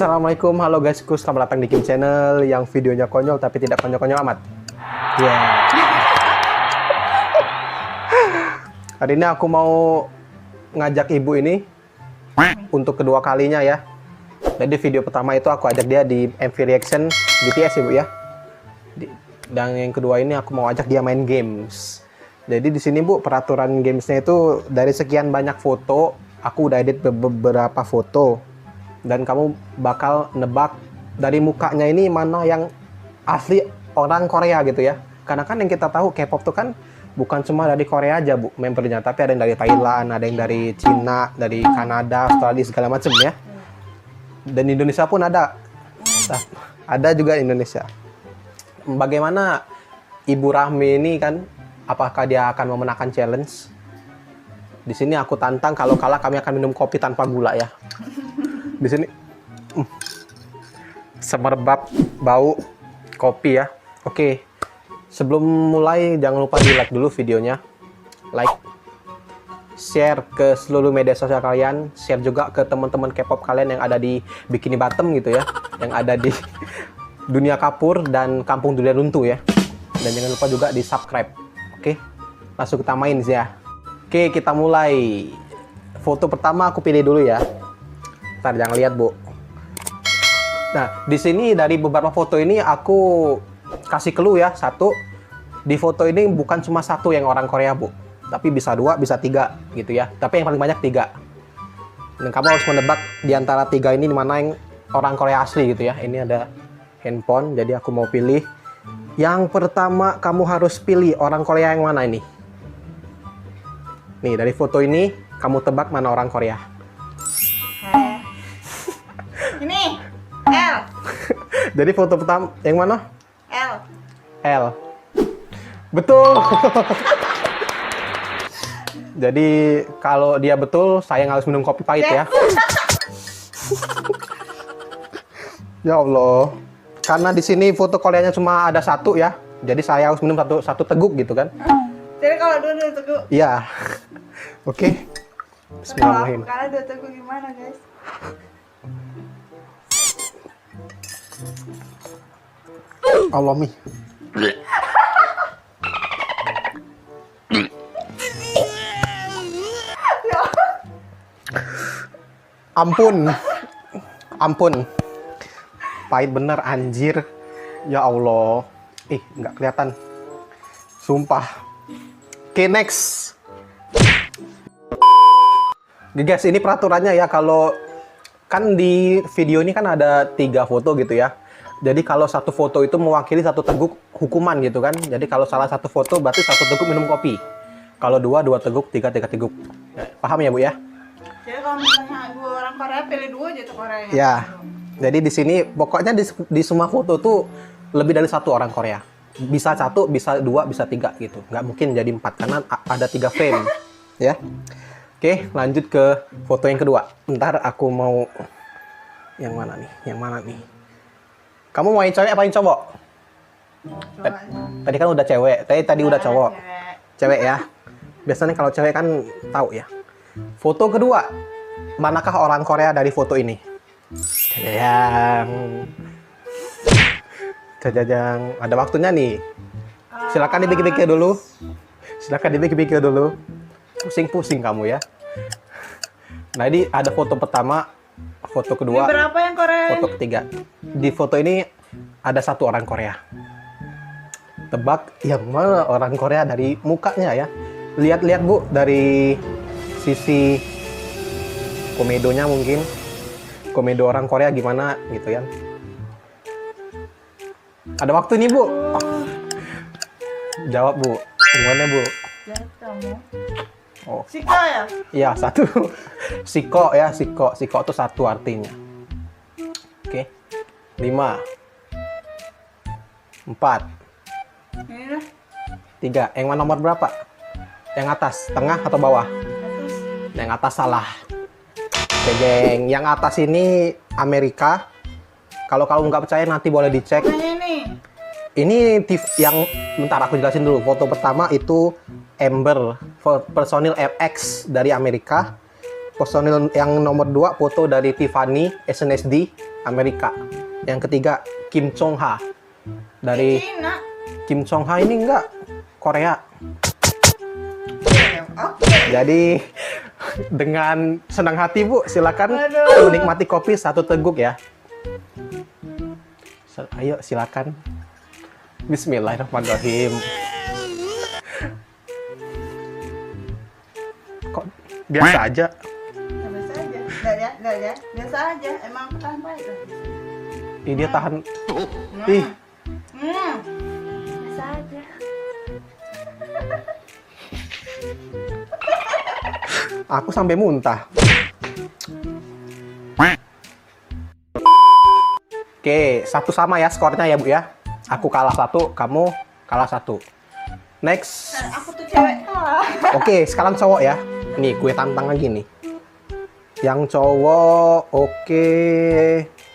Assalamualaikum, halo guysku, selamat datang di Kim Channel yang videonya konyol tapi tidak konyol-konyol amat. Ya. Yeah. Hari ini aku mau ngajak ibu ini untuk kedua kalinya ya. Jadi video pertama itu aku ajak dia di MV Reaction BTS ibu ya. Dan yang kedua ini aku mau ajak dia main games. Jadi di sini bu, peraturan gamesnya itu dari sekian banyak foto, aku udah edit beberapa foto. Dan kamu bakal nebak dari mukanya ini mana yang asli orang Korea gitu ya. Karena kan yang kita tahu K-pop tuh kan bukan cuma dari Korea aja bu membernya, tapi ada yang dari Thailand, ada yang dari Cina, dari Kanada, Australia segala macam ya. Dan Indonesia pun ada. Ada juga Indonesia. Bagaimana Ibu Rahmi ini kan, apakah dia akan memenangkan challenge? Di sini aku tantang, kalau kalah kami akan minum kopi tanpa gula ya. Di sini semerbak bau kopi ya. Oke, sebelum mulai jangan lupa di like dulu videonya, like, share ke seluruh media sosial kalian, share juga ke teman-teman K-pop kalian yang ada di Bikini Bottom gitu ya, yang ada di Dunia Kapur dan Kampung Durian Runtuh ya. Dan jangan lupa juga di subscribe. Oke, langsung kita main sih ya. Oke, kita mulai. Foto pertama aku pilih dulu ya. Ntar jangan lihat bu. Nah di sini dari beberapa foto ini aku kasih clue ya, satu di foto ini bukan cuma satu yang orang Korea bu, tapi bisa dua, bisa tiga gitu ya. Tapi yang paling banyak tiga. Dan kamu harus menebak di antara tiga ini mana yang orang Korea asli gitu ya. Ini ada handphone, jadi aku mau pilih. Yang pertama kamu harus pilih orang Korea yang mana ini. Nih dari foto ini kamu tebak mana orang Korea. Ini L. Jadi foto pertama yang mana? L. L. Betul. Jadi kalau dia betul, saya harus minum kopi pahit ya. Ya Allah. Karena di sini foto Koreanya cuma ada satu ya. Jadi saya harus minum satu teguk gitu kan. Jadi kalau dua teguk. Iya. Oke. Bismillahirrahmanirrahim. Kalau dua teguk gimana guys? Allah mi. Ampun. Ampun. Pahit bener anjir. Ya Allah. Ih, nggak kelihatan. Sumpah. Oke, next. Guys, ini peraturannya ya, kalau kan di video ini kan ada 3 foto gitu ya. Jadi kalau satu foto itu mewakili satu teguk hukuman gitu kan. Jadi kalau salah satu foto berarti satu teguk minum kopi. Kalau dua teguk, tiga teguk. Ya, paham ya bu ya? Jadi kalau misalnya gue orang Korea pilih dua aja tuh Korea. Ya. Jadi di sini pokoknya di semua foto tuh lebih dari satu orang Korea. Bisa satu, bisa dua, bisa tiga gitu. Nggak mungkin jadi 4 karena ada 3 frame. Ya. Oke, lanjut ke foto yang kedua. Ntar aku mau yang mana nih? Yang mana nih? Kamu mau yang cewek apa yang cowok? Tadi kan udah cewek. Tadi udah cowok. Cewek ya. Biasanya kalau cewek kan tahu ya. Foto kedua. Manakah orang Korea dari foto ini? Jajang. Ada waktunya nih. Silakan dipikir-pikir dulu. Silakan dipikir-pikir dulu. Pusing-pusing kamu ya. Nah, ini ada foto pertama, foto kedua, ini berapa yang Korea? foto ketiga. Di foto ini ada satu orang Korea. Tebak yang mana orang Korea dari mukanya ya. Lihat-lihat bu, dari sisi komedonya mungkin. Komedo orang Korea gimana gitu ya. Ada waktu nih bu. Jawab bu. Gimana bu? Jawab kamu. Oh. Siko ya? Iya, satu. Siko ya, siko. Siko itu satu artinya. Oke. 5. 4. Ini lah. 3. Yang mana nomor berapa? Yang atas, tengah atau bawah? Atas. Yang atas salah. Oke, geng. Yang atas ini Amerika. Kalau kamu nggak percaya nanti boleh dicek. Makanya ini. Ini yang bentar aku jelasin dulu. Foto pertama itu Ember, personil FX dari Amerika. Personil yang nomor 2 foto dari Tiffany SNSD Amerika. Yang ketiga Kim Jong Ha dari Cina. Kim Jong Ha ini enggak Korea. Oke. Jadi dengan senang hati Bu, silakan Aduh. menikmati kopi satu teguk ya. Ayo silakan. Bismillahirrahmanirrahim. Kok biasa aja? Ya, biasa aja. Enggak ya. Biasa aja. Emang aku tahan baik lah. Ih, dia tahan. Ih, Biasa aja. aku sampai muntah. Oke, satu sama ya skornya ya Bu ya. Aku kalah satu, kamu kalah satu. Next. Aku tuh cewek kalah. Oke, sekarang cowok ya. Nih, gue tantang lagi nih. Yang cowok, oke.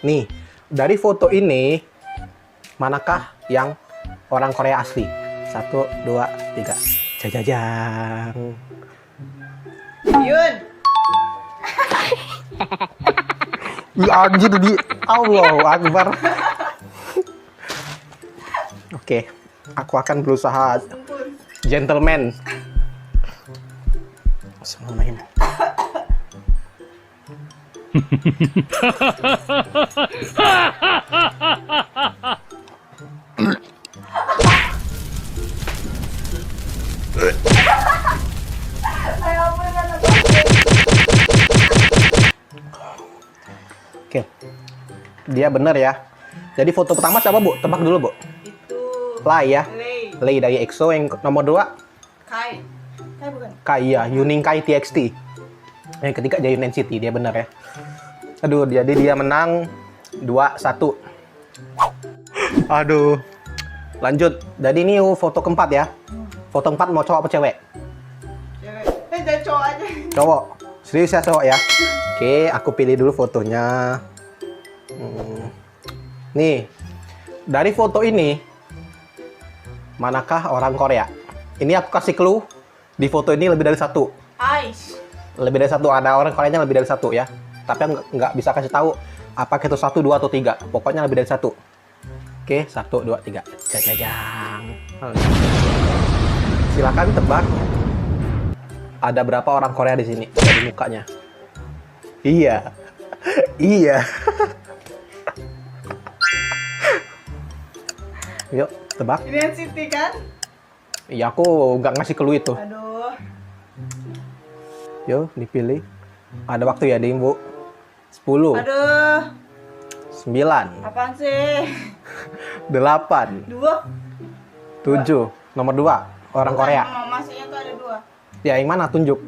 Nih, dari foto ini, manakah yang orang Korea asli? 1, 2, 3. Jajajang. Yun. Ih, anjir di Allahu Akbar. Oke, aku akan berusaha Ampun. gentleman. Bismillahirrahmanirrahim. Ayo ampun kan aku. Oke, dia bener ya. Jadi foto pertama siapa Bu? Tebak dulu Bu. Itu Lai ya. Lei. Lei dari EXO. Yang nomor 2 Kai. Kai bukan? Kai ya, Yuning Kai TXT. Yang ketiga Jaehyun NCT, dia bener ya. Aduh, jadi dia menang 2-1. Aduh. Lanjut. Jadi ini foto keempat ya. Foto keempat mau cowok apa cewek? Cewek. Jangan cowok aja. Cowok. Serius ya cowok ya. Oke, aku pilih dulu fotonya. Nih, dari foto ini, manakah orang Korea? Ini aku kasih clue. Di foto ini lebih dari satu. Ais. Lebih dari satu. Ada orang Koreanya lebih dari satu ya. Tapi aku nggak bisa kasih tahu apakah itu 1, 2, atau 3. Pokoknya lebih dari satu. Oke, 1, 2, 3. Jajajang. Silakan tebak. Ada berapa orang Korea di sini? Dari mukanya. Iya. Iya. Yuk, tebak. Ini NCT kan? Iya, aku nggak ngasih clue itu. Aduh. Yuk, dipilih. Ada waktu ya, Dim, Bu. 10, Aduh. 9, Apaan sih? 8, 2. 7. Nomor 2, orang Korea. Masanya tuh ada 2. Ya, yang mana? Tunjuk.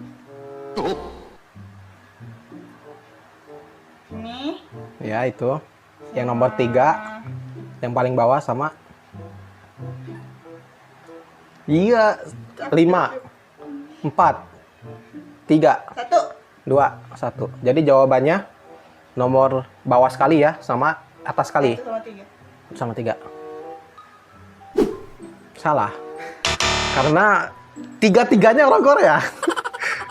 Ini. Ya, itu. Yang nomor 3, yang paling bawah sama. Iya, 5, 4, 3, 1. 2, 1. Jadi jawabannya nomor bawah sekali ya, sama atas sekali. 1 sama 3. Sama 3. Salah. Karena tiga-tiganya orang Korea.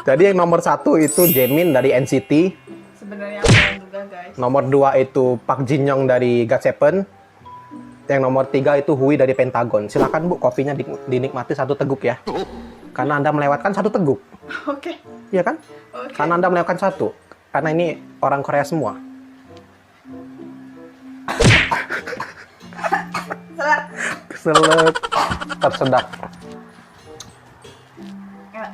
Jadi yang nomor 1 itu Jaemin dari NCT. Sebenarnya aku yang juga guys. Nomor 2 itu Park Jin Young dari GOT7. Yang nomor 3 itu Hui dari Pentagon. Silakan Bu, kopinya dinikmati satu teguk ya. Karena Anda melewatkan satu teguk. Oke. Iya kan? Oke. Karena Anda melewatkan satu. Karena ini orang Korea semua. Salah. Keselet. Tersedak. Ya.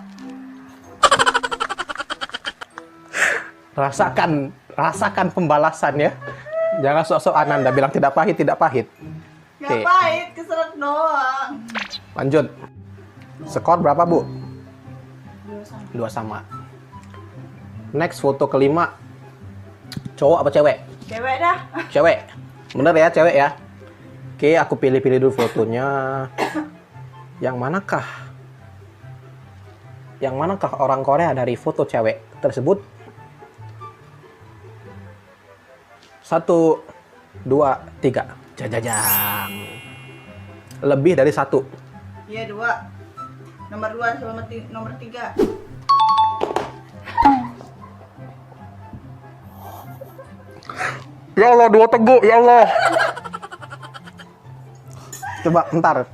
Rasakan pembalasan ya. Jangan sok-sok Ananda bilang tidak pahit, tidak pahit. Gak Oke. pahit, keselak doang. Lanjut. Skor berapa, Bu? 2 sama. 2 sama. Next, foto kelima. Cowok apa cewek? Cewek dah. Cewek. Bener ya, cewek ya? Oke, aku pilih-pilih dulu fotonya. Yang manakah? Yang manakah orang Korea dari foto cewek tersebut? 1, 2, 3. Jajajang. Lebih dari 1. Iya 2. Nomor 2 sama nomor 3. Ya Allah, 2 teguk, ya Allah. Coba, ntar.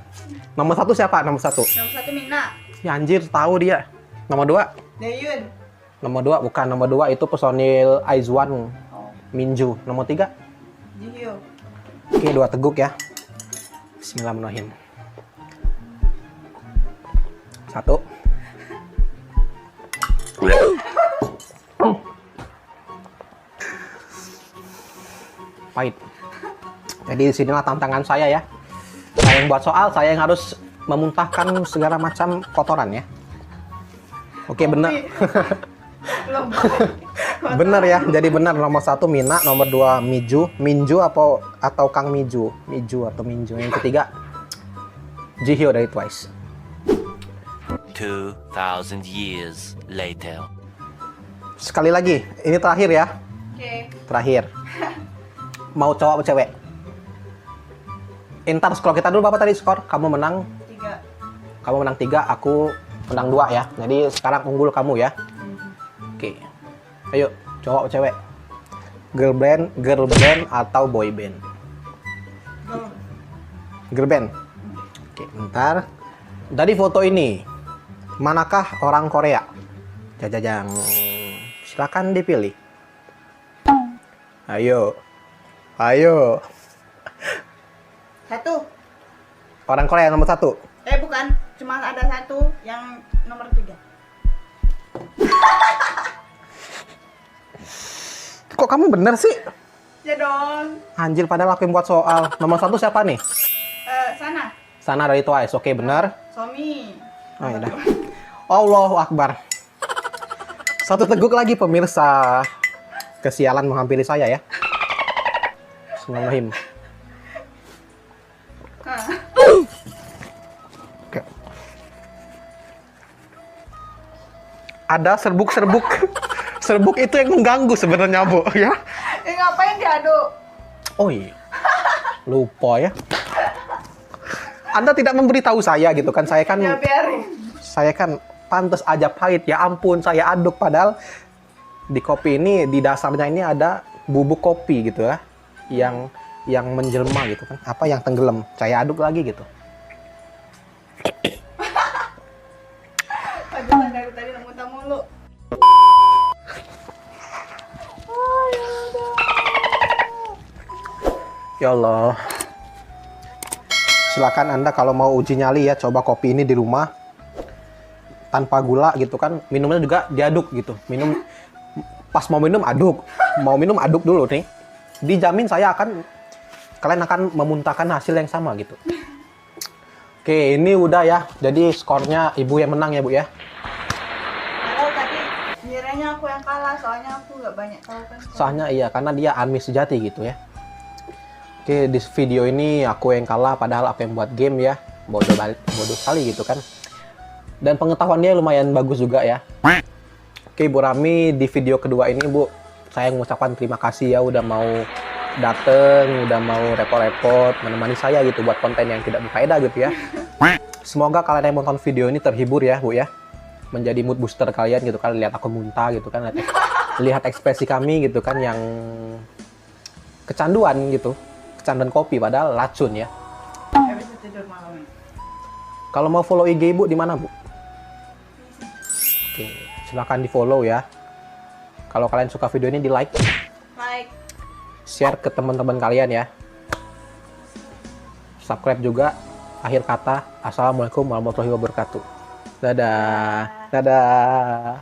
Nomor 1 siapa? Nomor 1. Nomor 1 Mina. Ya anjir, tahu dia. Nomor 2. Dayun. Nomor 2 bukan. Nomor 2 itu personil Aizwan Oh. Minju. Nomor 3. Jihyo. Oke, 2 teguk ya. Bismillahirrahmanirrahim. 1. Pahit. Jadi disinilah tantangan saya ya. Saya yang buat soal, saya yang harus memuntahkan segala macam kotoran ya. Oke, benar. Belum. Benar ya. Jadi benar nomor 1 Mina, nomor 2 Miju, Minju atau Kang Miju, Miju atau Minju. Yang ketiga Jihyo dari Twice. 2,000 years later. Sekali lagi, ini terakhir ya. Oke. Terakhir. Mau cowok atau cewek? Ntar skor kita dulu, Bapak tadi skor. Kamu menang 3. Kamu menang 3, aku menang 2 ya. Jadi sekarang unggul kamu ya. Oke. Ayo, cowok atau cewek? Girl band atau boy band? Go. Girl band. Oke, bentar. Dari foto ini, manakah orang Korea? Jajajang. Silakan dipilih. Ayo. Ayo. 1. Orang Korea nomor 1. Bukan. Cuma ada 1 yang nomor 3. Kok kamu bener sih? Ya dong. Anjir, padahal aku yang buat soal. Nomor 1 siapa nih? Sana. Sana dari Twice. Oke, benar. Somi. Oh, ya udah. Allahu Akbar. 1 teguk lagi pemirsa. Kesialan menghampiri saya ya. Bismillahirrahmanirrahim. Oke. Ada serbuk-serbuk. Serbuk itu yang mengganggu sebenarnya, Bu, ya. Ngapain diaduk? Oh iya. Lupa ya. Anda tidak memberitahu saya gitu kan. Saya kan Ya biarin. Saya kan pantas aja pahit. Ya ampun, saya aduk padahal di kopi ini di dasarnya ini ada bubuk kopi gitu ya. Yang menjelma gitu kan. Apa yang tenggelam. Saya aduk lagi gitu. Aduh, dari tadi muntah mulu. Ya Allah. Silakan Anda kalau mau uji nyali ya, coba kopi ini di rumah tanpa gula gitu kan. Minumnya juga diaduk gitu. Pas mau minum aduk. Mau minum aduk dulu nih. Dijamin kalian akan memuntahkan hasil yang sama gitu. Oke, ini udah ya. Jadi skornya Ibu yang menang ya, Bu ya. Kalau tadi ngiranya aku yang kalah, soalnya aku nggak banyak tahu kan. Soalnya iya, karena dia Anmis sejati gitu ya. Oke, di video ini aku yang kalah, padahal aku yang buat game ya. Bodoh sekali gitu kan. Dan pengetahuannya lumayan bagus juga ya. Oke, Bu Rami, di video kedua ini, Bu, saya mengucapkan terima kasih ya udah mau dateng, udah mau repot-repot menemani saya gitu buat konten yang tidak berfaedah gitu ya. Semoga kalian yang nonton video ini terhibur ya, Bu ya. Menjadi mood booster kalian gitu kan, lihat aku muntah gitu kan, lihat ekspresi kami gitu kan yang kecanduan gitu. Kecanduan kopi padahal racun ya. Nggak bisa tidur malam ini. Kalau mau follow IG Ibu di mana, Bu? Oke, silakan di-follow ya. Kalau kalian suka video ini, di-like, Like. share ke teman-teman kalian ya. Subscribe juga. Akhir kata, Assalamualaikum warahmatullahi wabarakatuh. Dadah. Dadah.